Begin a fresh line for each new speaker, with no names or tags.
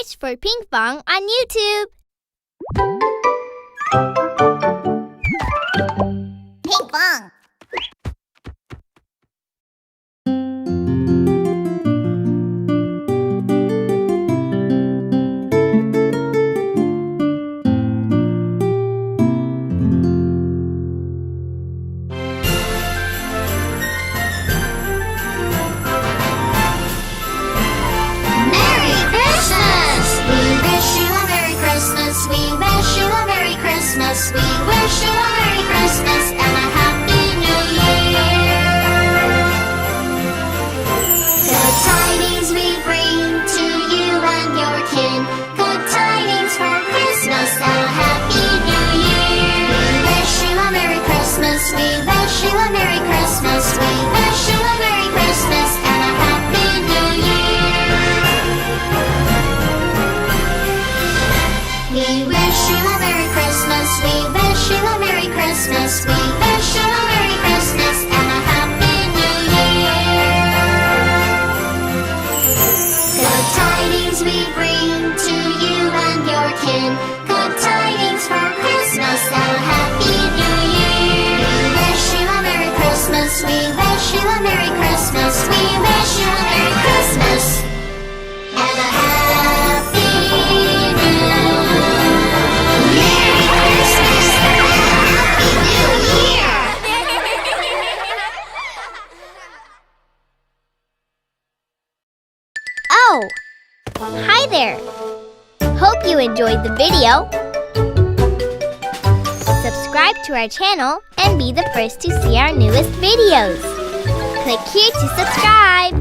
Search for Pinkfong on YouTube.
Pinkfong. We wish you a Merry Christmas and a Happy New Year. Good tidings we bring to you and your kin. Good tidings for Christmas and a Happy New Year. We wish you a Merry Christmas. We wish you a Merry Christmas. We wish you a Merry Christmas and a Happy New Year. We wish you a Merry Christmas. We wish you a Merry Christmas. We wish you a Merry Christmas and a Happy New Year. Good tidings we bring to you and your kin. Good tidings for Christmas and a Happy New Year. We wish you a Merry Christmas. We wish you a Merry Christmas. We wish you a Merry Christmas and a Happy New Year.
Oh! Hi there! Hope you enjoyed the video. Subscribe to our channel and be the first to see our newest videos. Click here to subscribe.